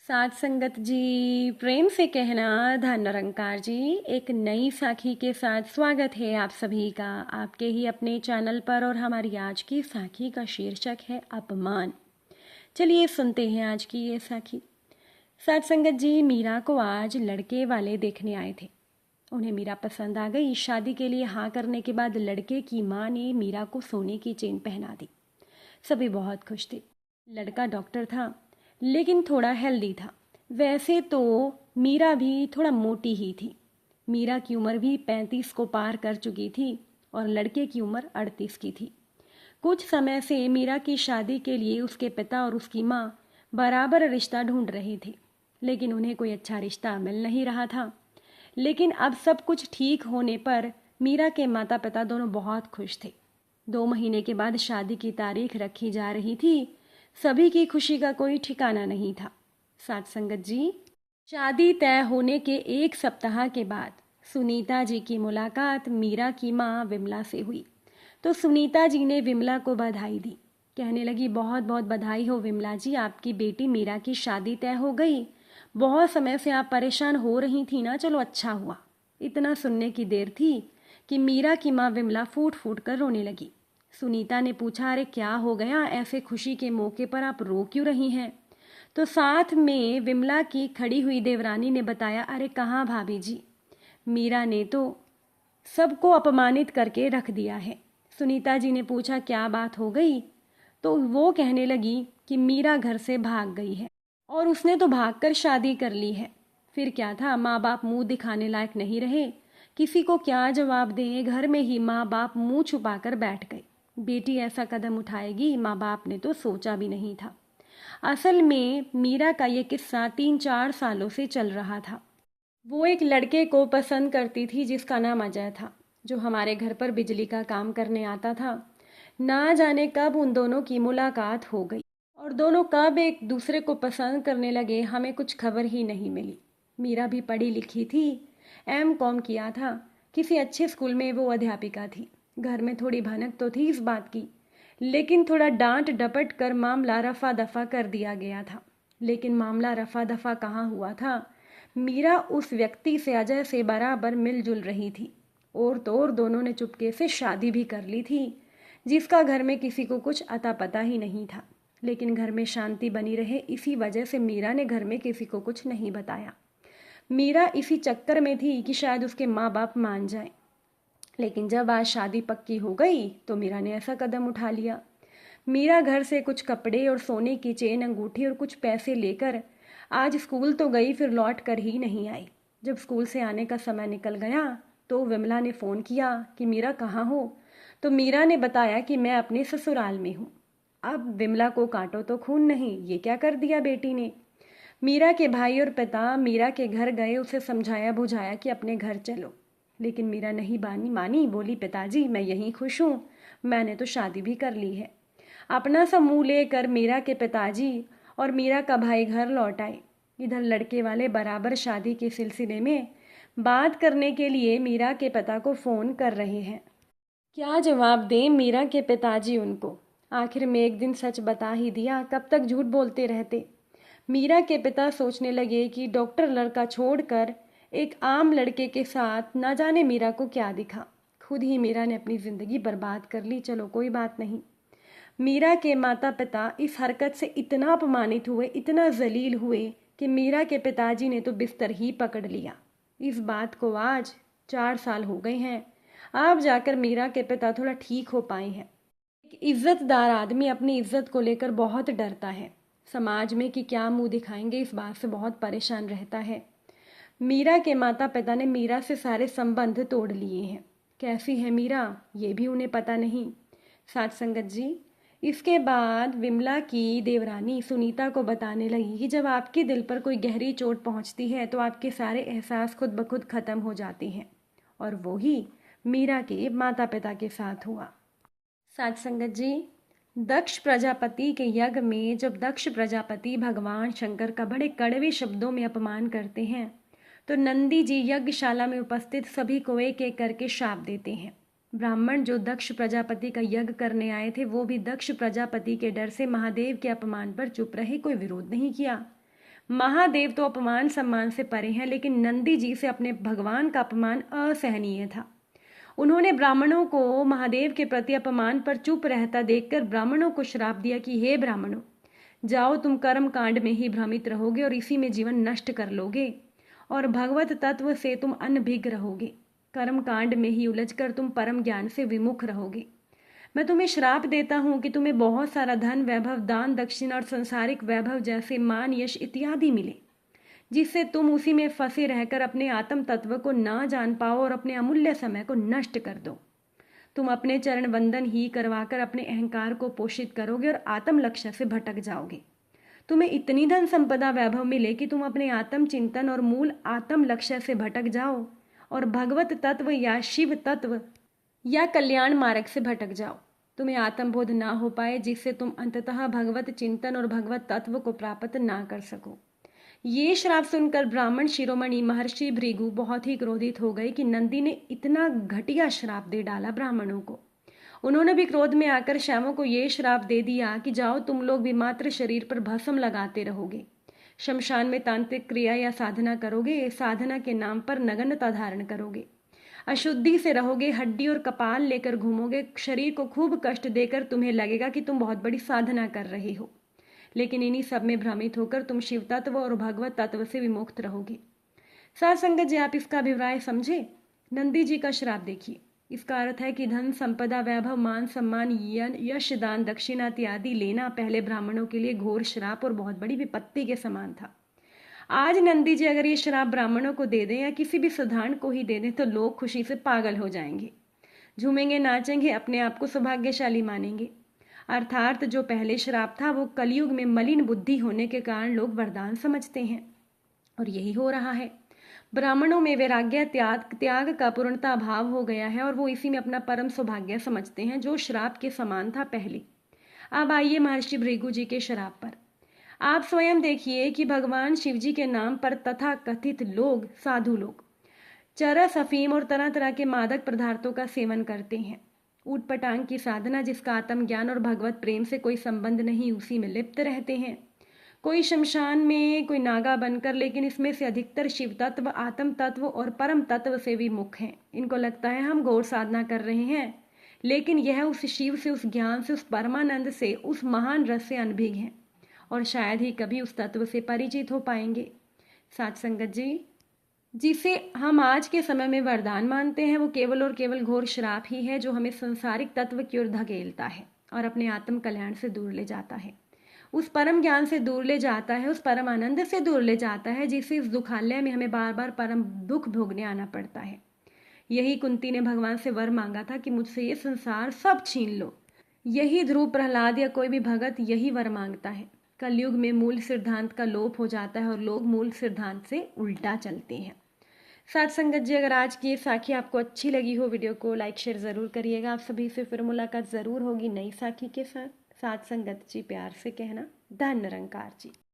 साथ संगत जी, प्रेम से कहना धन निरंकार जी। एक नई साखी के साथ स्वागत है आप सभी का आपके ही अपने चैनल पर। और हमारी आज की साखी का शीर्षक है अपमान। चलिए सुनते हैं आज की ये साखी। साथ संगत जी, मीरा को आज लड़के वाले देखने आए थे। उन्हें मीरा पसंद आ गई। शादी के लिए हाँ करने के बाद लड़के की माँ ने मीरा को सोने की चेन पहना दी। सभी बहुत खुश थे। लड़का डॉक्टर था, लेकिन थोड़ा हेल्दी था। वैसे तो मीरा भी थोड़ा मोटी ही थी। मीरा की उम्र भी 35 को पार कर चुकी थी और लड़के की उम्र 38 की थी। कुछ समय से मीरा की शादी के लिए उसके पिता और उसकी माँ बराबर रिश्ता ढूंढ रहे थे, लेकिन उन्हें कोई अच्छा रिश्ता मिल नहीं रहा था। लेकिन अब सब कुछ ठीक होने पर मीरा के माता पिता दोनों बहुत खुश थे। 2 महीने के बाद शादी की तारीख रखी जा रही थी। सभी की खुशी का कोई ठिकाना नहीं था। साथ संगत जी, शादी तय होने के 1 सप्ताह के बाद सुनीता जी की मुलाकात मीरा की माँ विमला से हुई। तो सुनीता जी ने विमला को बधाई दी। कहने लगी, बहुत बहुत बधाई हो विमला जी, आपकी बेटी मीरा की शादी तय हो गई। बहुत समय से आप परेशान हो रही थी ना, चलो अच्छा हुआ। इतना सुनने की देर थी कि मीरा की माँ विमला फूट फूट कर रोने लगी। सुनीता ने पूछा, अरे क्या हो गया, ऐसे खुशी के मौके पर आप रो क्यों रही हैं? तो साथ में विमला की खड़ी हुई देवरानी ने बताया, अरे कहाँ भाभी जी, मीरा ने तो सबको अपमानित करके रख दिया है। सुनीता जी ने पूछा, क्या बात हो गई? तो वो कहने लगी कि मीरा घर से भाग गई है और उसने तो भागकर शादी कर ली है। फिर क्या था, माँ बाप मुंह दिखाने लायक नहीं रहे। किसी को क्या जवाब दें, घर में ही माँ बाप मुंह छुपाकर बैठ गए। बेटी ऐसा कदम उठाएगी, माँ बाप ने तो सोचा भी नहीं था। असल में मीरा का ये किस्सा 3-4 सालों से चल रहा था। वो एक लड़के को पसंद करती थी जिसका नाम अजय था, जो हमारे घर पर बिजली का काम करने आता था। ना जाने कब उन दोनों की मुलाकात हो गई और दोनों कब एक दूसरे को पसंद करने लगे, हमें कुछ खबर ही नहीं मिली। मीरा भी पढ़ी लिखी थी, M.Com किया था। किसी अच्छे स्कूल में वो अध्यापिका थी। घर में थोड़ी भनक तो थी इस बात की, लेकिन थोड़ा डांट डपट कर मामला रफा दफा कर दिया गया था। लेकिन मामला रफा दफा कहाँ हुआ था, मीरा उस व्यक्ति से, अजय से बराबर मिलजुल रही थी। और तो और दोनों ने चुपके से शादी भी कर ली थी, जिसका घर में किसी को कुछ अता पता ही नहीं था। लेकिन घर में शांति बनी रहे, इसी वजह से मीरा ने घर में किसी को कुछ नहीं बताया। मीरा इसी चक्कर में थी कि शायद उसके माँ बाप मान जाएं। लेकिन जब आज शादी पक्की हो गई तो मीरा ने ऐसा कदम उठा लिया। मीरा घर से कुछ कपड़े और सोने की चेन, अंगूठी और कुछ पैसे लेकर आज स्कूल तो गई, फिर लौट कर ही नहीं आई। जब स्कूल से आने का समय निकल गया तो विमला ने फ़ोन किया कि मीरा कहाँ हो। तो मीरा ने बताया कि मैं अपने ससुराल में हूँ। अब विमला को काटो तो खून नहीं, ये क्या कर दिया बेटी ने। मीरा के भाई और पिता मीरा के घर गए, उसे समझाया बुझाया कि अपने घर चलो। लेकिन मीरा नहीं मानी। बोली, पिताजी मैं यहीं खुश हूँ, मैंने तो शादी भी कर ली है। अपना सा मुंह लेकर मीरा के पिताजी और मीरा का भाई घर लौट आए। इधर लड़के वाले बराबर शादी के सिलसिले में बात करने के लिए मीरा के पिता को फ़ोन कर रहे हैं। क्या जवाब दें मीरा के पिताजी उनको? आखिर में एक दिन सच बता ही दिया, कब तक झूठ बोलते रहते। मीरा के पिता सोचने लगे कि डॉक्टर लड़का छोड़कर एक आम लड़के के साथ ना जाने मीरा को क्या दिखा। खुद ही मीरा ने अपनी ज़िंदगी बर्बाद कर ली। चलो कोई बात नहीं। मीरा के माता पिता इस हरकत से इतना अपमानित हुए, इतना जलील हुए कि मीरा के पिताजी ने तो बिस्तर ही पकड़ लिया। इस बात को आज 4 साल हो गए हैं। अब जाकर मीरा के पिता थोड़ा ठीक हो पाए हैं। एक इज्जतदार आदमी अपनी इज्जत को लेकर बहुत डरता है। समाज में कि क्या मुंह दिखाएंगे, इस बात से बहुत परेशान रहता है। मीरा के माता पिता ने मीरा से सारे संबंध तोड़ लिए हैं। कैसी है मीरा, ये भी उन्हें पता नहीं। साथ संगत जी, इसके बाद विमला की देवरानी सुनीता को बताने लगी कि जब आपके दिल पर कोई गहरी चोट पहुंचती है तो आपके सारे एहसास खुद ब खुद खत्म हो जाते हैं। और वो ही मीरा के माता पिता के साथ हुआ। साथ संगत जी, दक्ष प्रजापति के यज्ञ में जब दक्ष प्रजापति भगवान शंकर का बड़े कड़वे शब्दों में अपमान करते हैं तो नंदी जी यज्ञशाला में उपस्थित सभी को एक एक करके शाप देते हैं। ब्राह्मण जो दक्ष प्रजापति का यज्ञ करने आए थे वो भी दक्ष प्रजापति के डर से महादेव के अपमान पर चुप रहे, कोई विरोध नहीं किया। महादेव तो अपमान सम्मान से परे हैं, लेकिन नंदी जी से अपने भगवान का अपमान असहनीय था। उन्होंने ब्राह्मणों को महादेव के प्रति अपमान पर चुप रहता देखकर ब्राह्मणों को श्राप दिया कि हे ब्राह्मणों, जाओ, तुम कर्म कांड में ही भ्रमित रहोगे और इसी में जीवन नष्ट कर लोगे, और भगवत तत्व से तुम अनभिज्ञ रहोगे। कर्म कांड में ही उलझकर तुम परम ज्ञान से विमुख रहोगे। मैं तुम्हें श्राप देता हूं कि तुम्हें बहुत सारा धन, वैभव, दान, दक्षिणा और संसारिक वैभव जैसे मान, यश इत्यादि मिले, जिससे तुम उसी में फंसे रहकर अपने आत्म तत्व को ना जान पाओ और अपने अमूल्य समय को नष्ट कर दो। तुम अपने चरण वंदन ही करवाकर अपने अहंकार को पोषित करोगे और आत्म लक्ष्य से भटक जाओगे। तुम्हें इतनी धन संपदा, वैभव मिले कि तुम अपने आत्म चिंतन और मूल आत्म लक्ष्य से भटक जाओ और भगवत तत्व या शिव तत्व या कल्याण मार्ग से भटक जाओ। तुम्हें आत्मबोध ना हो पाए, जिससे तुम अंततः भगवत चिंतन और भगवत तत्व को प्राप्त ना कर सको। ये श्राप सुनकर ब्राह्मण शिरोमणि महर्षि भृगु बहुत ही क्रोधित हो गए कि नंदी ने इतना घटिया श्राप दे डाला ब्राह्मणों को। उन्होंने भी क्रोध में आकर श्यामों को ये श्राप दे दिया कि जाओ, तुम लोग भी मात्र शरीर पर भस्म लगाते रहोगे, शमशान में तांत्रिक क्रिया या साधना करोगे, साधना के नाम पर नग्नता धारण करोगे, अशुद्धि से रहोगे, हड्डी और कपाल लेकर घूमोगे, शरीर को खूब कष्ट देकर तुम्हें लगेगा कि तुम बहुत बड़ी साधना कर रहे हो, लेकिन इन्हीं सब में भ्रमित होकर तुम शिव तत्व और भगवत तत्व से विमुक्त रहोगे। साध संगत जी, आप इसका अभिप्राय समझे? नंदी जी का श्राप देखिए। इसका अर्थ है कि धन, संपदा, वैभव, मान, सम्मान, यश, दान, दक्षिणा इत्यादि लेना पहले ब्राह्मणों के लिए घोर श्राप और बहुत बड़ी विपत्ति के समान था। आज नंदी जी अगर ये श्राप ब्राह्मणों को दे दें या किसी भी साधारण को ही दे दें तो लोग खुशी से पागल हो जाएंगे, झूमेंगे, नाचेंगे, अपने आप को सौभाग्यशाली मानेंगे। अर्थात जो पहले श्राप था वो कलयुग में मलिन बुद्धि होने के कारण लोग वरदान समझते हैं, और यही हो रहा है। ब्राह्मणों में वैराग्य, त्याग का पूर्णता भाव हो गया है और वो इसी में अपना परम सौभाग्य समझते हैं, जो श्राप के समान था पहले। अब आइए महर्षि भृगु जी के श्राप पर। आप स्वयं देखिए कि भगवान शिवजी के नाम पर तथा कथित लोग, साधु लोग, चरस, अफीम और तरह तरह के मादक पदार्थों का सेवन करते हैं। ऊट पटांग की साधना, जिसका आत्मज्ञान और भगवत प्रेम से कोई संबंध नहीं, उसी में लिप्त रहते हैं। कोई शमशान में, कोई नागा बनकर, लेकिन इसमें से अधिकतर शिव तत्व, आत्म तत्व और परम तत्व से विमुख हैं। इनको लगता है हम घोर साधना कर रहे हैं, लेकिन यह उस शिव से, उस ज्ञान से, उस परमानंद से, उस महान रस से अनभिज्ञ हैं और शायद ही कभी उस तत्व से परिचित हो पाएंगे। साथ संगत जी, जिसे हम आज के समय में वरदान मानते हैं, वो केवल और केवल घोर श्राप ही है, जो हमें संसारिक तत्व की ओर धकेलता है और अपने आत्म कल्याण से दूर ले जाता है, उस परम ज्ञान से दूर ले जाता है, उस परम आनंद से दूर ले जाता है, जिससे इस दुखालय में हमें बार बार परम दुख भोगने आना पड़ता है। यही कुंती ने भगवान से वर मांगा था कि मुझसे ये संसार सब छीन लो। यही ध्रुव, प्रहलाद या कोई भी भगत यही वर मांगता है। कलयुग में मूल सिद्धांत का लोप हो जाता है और लोग मूल सिद्धांत से उल्टा चलते हैं। साथ संगत जी, अगर आज की ये साखी आपको अच्छी लगी हो, वीडियो को लाइक शेयर ज़रूर करिएगा। आप सभी से फिर मुलाकात ज़रूर होगी नई साखी के साथ। साथ संगत जी, प्यार से कहना, धन निरंकार जी।